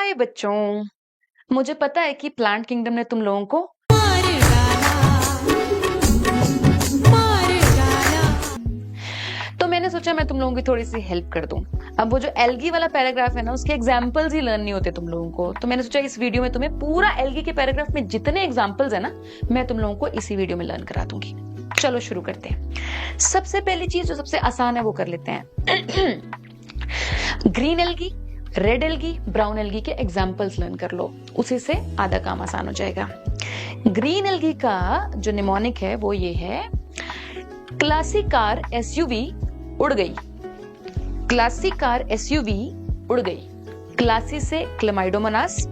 हाय बच्चों, मुझे पता है कि प्लांट किंगडम ने तुम लोगों को तो मैंने सोचा मैं तुम लोगों की थोड़ी सी हेल्प कर दूं। अब वो जो एल्गी वाला पैराग्राफ है ना, उसके एग्जांपल्स ही लर्न नहीं होते तुम लोगों को, तो मैंने सोचा इस वीडियो में तुम्हें पूरा एल्गी के पैराग्राफ में जितने एग्जांपल्स है ना, मैं तुम लोगों को इसी वीडियो में लर्न करा दूंगी। चलो शुरू करते हैं। सबसे पहली चीज जो सबसे आसान है वो कर लेते हैं। Green algae, red algae, brown algae के एग्जांपल्स लर्न कर लो, उसी से आधा काम आसान हो जाएगा। ग्रीन एल्गी का जो निमोनिक है वो ये है, क्लासिक कार एसयूवी उड़ गई। क्लासिक कार एसयूवी उड़ गई। क्लासी से क्लेमाइडोमोनास,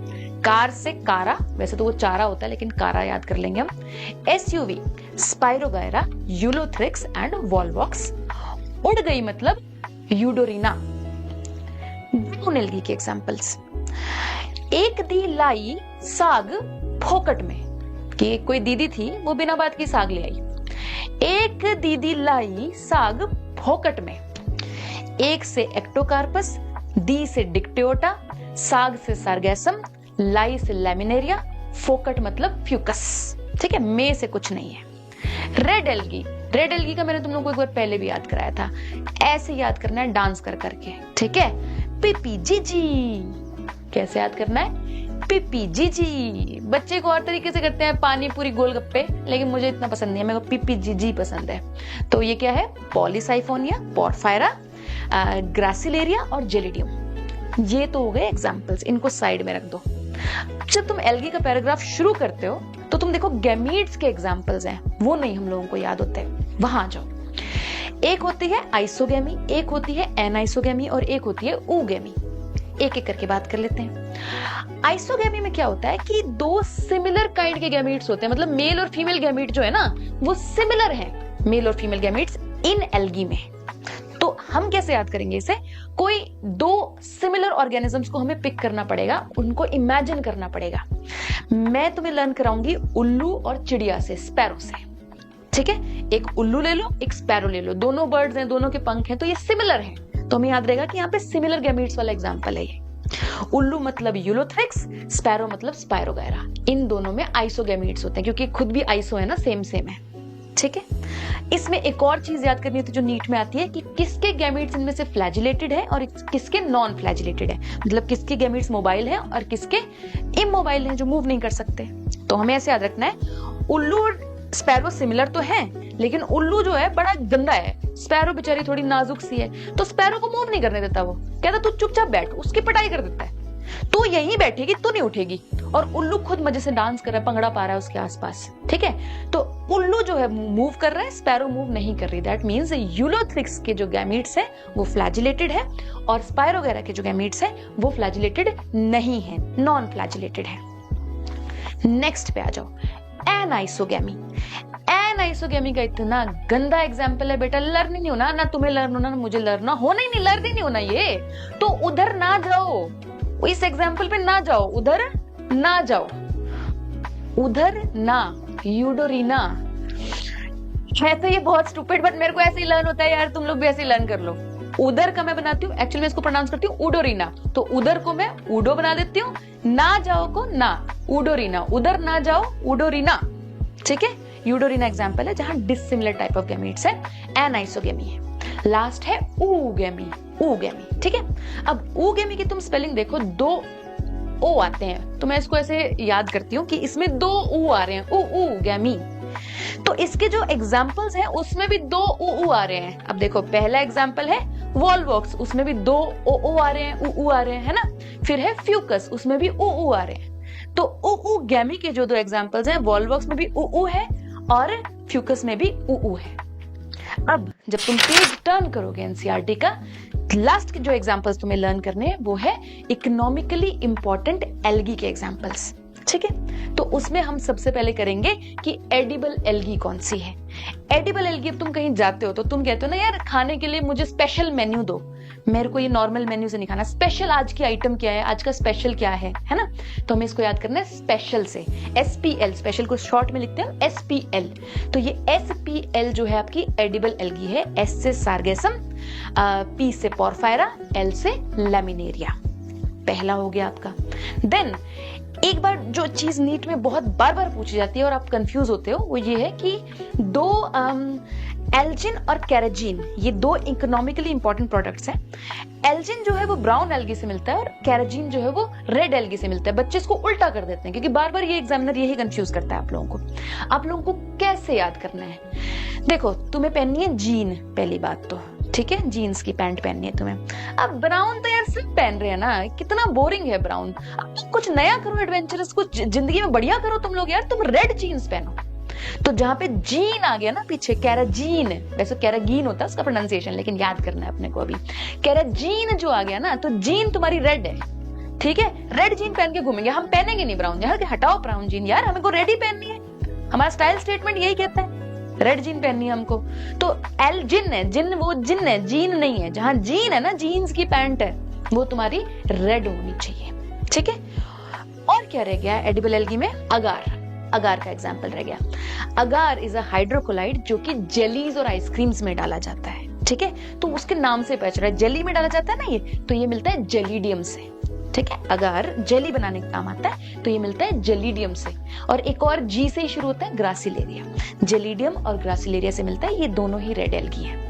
कार से कारा, वैसे तो वो चारा होता है लेकिन कारा याद कर लेंगे हम। SUV spirogyra, Ulothrix and Volvox. उड़ गई मतलब यूडोरिना। ब्राउन एल्गी के एग्जांपल्स, एक दी लाई साग फोकट में, कि कोई दीदी थी वो बिना बात की साग ले आई। एक दीदी लाई साग फोकट में। एक से एक्टोकार्पस, दी से डिक्टियोटा, साग से सार्गैसम, लाई से लैमिनेरिया, फोकट मतलब फ्यूकस। ठीक है, में से कुछ नहीं है। रेड एल्गी, रेड एल्गी का मैंने तुम लोगों को एक बार पहले भी याद कराया था, ऐसे याद करना है डांस कर करके। ठीक है, पिपी जीजी, कैसे याद करना है? पिपी जीजी। बच्चे को और तरीके से करते हैं, पानी पूरी गोलगप्पे, लेकिन मुझे इतना पसंद नहीं है, मेरे को पिपी जीजी पसंद है। तो ये क्या है? पॉलीसाइफोनिया, पोरफायरा, ग्रासिलेरिया और जेलिडियम। ये तो हो गए एग्जांपल्स, इनको साइड में रख दो। जब तुम एल्गी का पैराग्राफ शुरू करते हो तो तुम देखो गैमीट्स के एग्जांपल्स हैं, वो नहीं हम लोगों को याद होते, वहां आ जाओ। एक होती है आइसोगेमी, एक होती है एनाइसोगेमी और एक होती है ooगेमी। एक एक करके बात कर लेते हैं। आइसोगेमी में क्या होता है कि दो सिमिलर काइंड के गैमीट्स होते हैं, मतलब मेल और फीमेल गैमीट जो है ना वो सिमिलर हैं, मेल और फीमेल गैमीट्स इन एल्गी में। तो हम कैसे याद करेंगे इसे? कोई दो सिमिलर ऑर्गेनिजम्स को हमें पिक करना पड़ेगा, उनको इमेजिन करना पड़ेगा। मैं तुम्हें लर्न कराऊंगी उल्लू और चिड़िया से, स्पैरो से। ठीक है, एक उल्लू ले लो, एक स्पैरो ले लो, दोनों बर्ड्स हैं, दोनों के पंख हैं, तो ये सिमिलर हैं, तो हमें याद रहेगा कि यहाँ पे सिमिलर गैमीट्स वाला एग्जांपल है ये। उल्लू मतलब यूलोथ्रिक्स, स्पैरो मतलब स्पाइरोगायरा। इन दोनों में आइसोगैमीट्स होते हैं, क्योंकि खुद भी आइसो है ना, सेम सेम है। ठीक है, इसमें एक और चीज याद करनी होती है जो नीट में आती है, कि किसके गैमीट्स इनमें से फ्लैजिलेटेड है और किसके नॉन फ्लैजिलेटेड है, मतलब किसके गैमीट्स मोबाइल है और किसके इमोबाइल है, जो मूव नहीं कर सकते। तो हमें ऐसे याद रखना है, उल्लू और स्पैरो सिमिलर तो है, लेकिन उल्लू जो है बड़ा गंदा है, स्पैरो बेचारी थोड़ी नाजुक सी है, तो स्पैरो को मूव नहीं करने देता। वो कहता तू चुपचाप बैठ, उसकी पिटाई कर देता है, तू यहीं बैठेगी, तू नहीं उठेगी। और उल्लू खुद मजे से डांस कर रहा है, पंगड़ा पा रहा है उसके आसपास। ठीक है, तो उल्लू जो है मूव कर रहा है, स्पैरो मूव नहीं कर रही। दैट मींस यूलोथ्रिक्स के जो गैमीट्स है वो फ्लैजिलेटेड है और स्पाइरोगायरा के जो गैमीट्स है वो फ्लैजिलेटेड नहीं है, नॉन फ्लैजिलेटेड है। नेक्स्ट पे आ जाओ, एनाइसोगैमी। एनाइसोगैमी का इतना गंदा एग्जाम्पल है बेटा, लर्न ही नहीं होना, ना तुम्हें लर्न होना ना मुझे लर्न होना ही नहीं, लर्न ही नहीं होना ये। तो उधर ना जाओ, इस एग्जाम्पल पे ना जाओ, उधर ना जाओ, उधर ना, यूडोरिना है। तो ये बहुत स्टूपिड, बट मेरे को ऐसे ही लर्न होता है यार, तुम लोग भी ऐसे ही लर्न कर लो। उधर का मैं बनाती हूँ, एक्चुअली मैं इसको प्रोनाउंस करती हूँ उडोरिना, तो उधर को मैं उडो बना देती हूँ, ना जाओ को ना, उडोरिना। उधर ना जाओ, उडोरिना। ठीक है, यूडोरिना एग्जाम्पल है जहां डिसिमिलर टाइप ऑफ गैमीट्स है, एनाइसोगेमी है। लास्ट है ooगेमी, ooगेमी। ठीक है, अब ooगेमी की तुम स्पेलिंग देखो, दो ओ आते हैं, तो मैं इसको ऐसे याद करती हूँ कि इसमें दो ऊ आ रहे हैं, ooगेमी। तो इसके जो एग्जाम्पल्स हैं उसमें भी दो ऊ आ रहे हैं। अब देखो, पहला एग्जाम्पल है वॉलवॉक्स, उसमें भी दो ओ आ रहे हैं, ऊ आ रहे हैं, है ना। फिर है फ्यूकस, उसमें भी ऊ आ रहे हैं। तो ooगेमी के जो दो एग्जाम्पल्स हैं, वॉलवॉक्स में भी ऊ है और फ्यूकस में भी ऊ है। अब जब तुम पेज टर्न करोगे एनसीईआरटी का, लास्ट जो एग्जांपल्स तुम्हें लर्न करने हैं वो है इकोनॉमिकली इंपॉर्टेंट एल्गी के एग्जांपल्स। ठीक है, तो उसमें हम सबसे पहले करेंगे कि एडिबल एल्गी कौन सी है। एडिबल एल्गी, अब तुम कहीं जाते हो तो तुम कहते हो ना यार खाने के लिए मुझे स्पेशल मेन्यू दो, मेरे को ये नॉर्मल मेन्यू से नहीं खाना, स्पेशल आज की आइटम क्या है, आज का स्पेशल क्या है ना। तो हमें इसको याद करना है स्पेशल से, SPL, स्पेशल को शॉर्ट में लिखते हैं SPL। तो ये SPL जो है आपकी एडिबल एल्गी है। S से सार्गेसम, P से पोरफायरा, L से लैमिनेरिया। पहला हो गया आपका। देन एक बार जो चीज नीट में बहुत बार बार पूछी जाती है और आप कंफ्यूज होते हो, वो ये है कि दो एल्जिन और कैराजीन, ये दो इकोनॉमिकली इंपॉर्टेंट प्रोडक्ट्स हैं। एल्जिन जो है वो ब्राउन एल्गी से मिलता है और कैराजीन जो है वो रेड एल्गी से मिलता है। बच्चे इसको उल्टा कर देते हैं क्योंकि बार बार ये एग्जामिनर यही कंफ्यूज करता है आप लोगों को। आप लोगों को कैसे याद करना है? देखो, तुम्हें पहननी है जीन, पहली बात तो ठीक है, जीन्स की पैंट पहननी है तुम्हें। अब ब्राउन तो यार सब पहन रहे हैं ना, कितना बोरिंग है ब्राउन। अब तुम कुछ नया करो, एडवेंचरस, कुछ जिंदगी में बढ़िया करो तुम लोग यार। तुम रेड जीन्स पहनो। तो जहां पे जीन आ गया ना पीछे, कैराजीन, वैसे कैरागीन होता है उसका प्रोनाउंसिएशन, लेकिन याद करना है अपने को अभी। कैराजीन जो आ गया ना, तो जीन तुम्हारी रेड है, ठीक है। रेड जीन पहन के घूमेंगे हम, पहनेंगे नहीं ब्राउन। यार हटाओ ब्राउन जीन यार, हमें को रेड ही पहननी है। हमारा स्टाइल स्टेटमेंट यही कहता है, रेड जीन पहननी है हमको। तो एल जिन है, जिन वो जिन है, जीन नहीं है। जहां जीन है ना, जीन्स की पैंट है, वो तुम्हारी रेड होनी चाहिए, ठीक है। और क्या रह गया एडिबल एल्गी में? अगार। अगार का एग्जाम्पल रह गया। अगार इज अ हाइड्रोकोलाइड जो कि जेलीज और आइसक्रीम्स में डाला जाता है, ठीक है। तो उसके नाम से पता चल रहा है, जेली में डाला जाता है ना ये, तो ये मिलता है जेलीडियम से, ठीक है। अगार जेली बनाने का काम आता है, तो ये मिलता है जेलीडियम से। और एक और जी से ही शुरू होता है, ग्रासिलेरिया। जेलीडियम और ग्रासिलेरिया से मिलता है, ये दोनों ही रेड एल्गी है।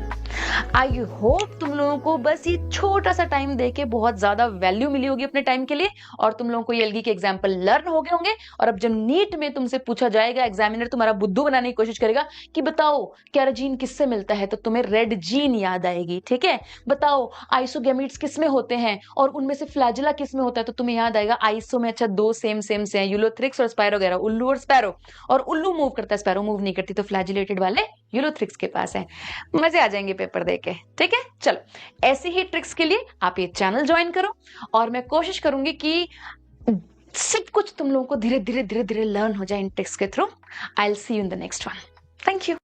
आई होप तुम लोगों को बस ये छोटा सा टाइम देके बहुत ज्यादा वैल्यू मिली होगी अपने टाइम के लिए, और तुम लोगों को ये एल्गी के एग्जाम्पल लर्न हो गए होंगे। और अब जब नीट में तुमसे पूछा जाएगा, एग्जामिनर तुम्हारा बुद्धू बनाने की कोशिश करेगा कि बताओ कैराजीन किससे मिलता है, तो तुम्हें रेड जीन याद आएगी, ठीक है। बताओ आइसोगेमिट्स किस में होते हैं और उनमें से फ्लैजिला किस में होता है, तो तुम्हें याद आएगा आइसो में अच्छा दो सेम से हैं, यूलोथ्रिक्स और स्पायरो वगैरह, उल्लू और स्पैरो। और उल्लू मूव करता है, स्पैरो मूव नहीं करती, तो फ्लैजिलेटेड वाले यूलोथ्रिक्स के पास है। मजे आ जाएंगे पेपर देके, ठीक है। चलो, ऐसी ही ट्रिक्स के लिए आप ये चैनल ज्वाइन करो, और मैं कोशिश करूंगी कि सब कुछ तुम लोगों को धीरे धीरे धीरे धीरे लर्न हो जाए इन ट्रिक्स के through. I will see you in the next one. Thank you.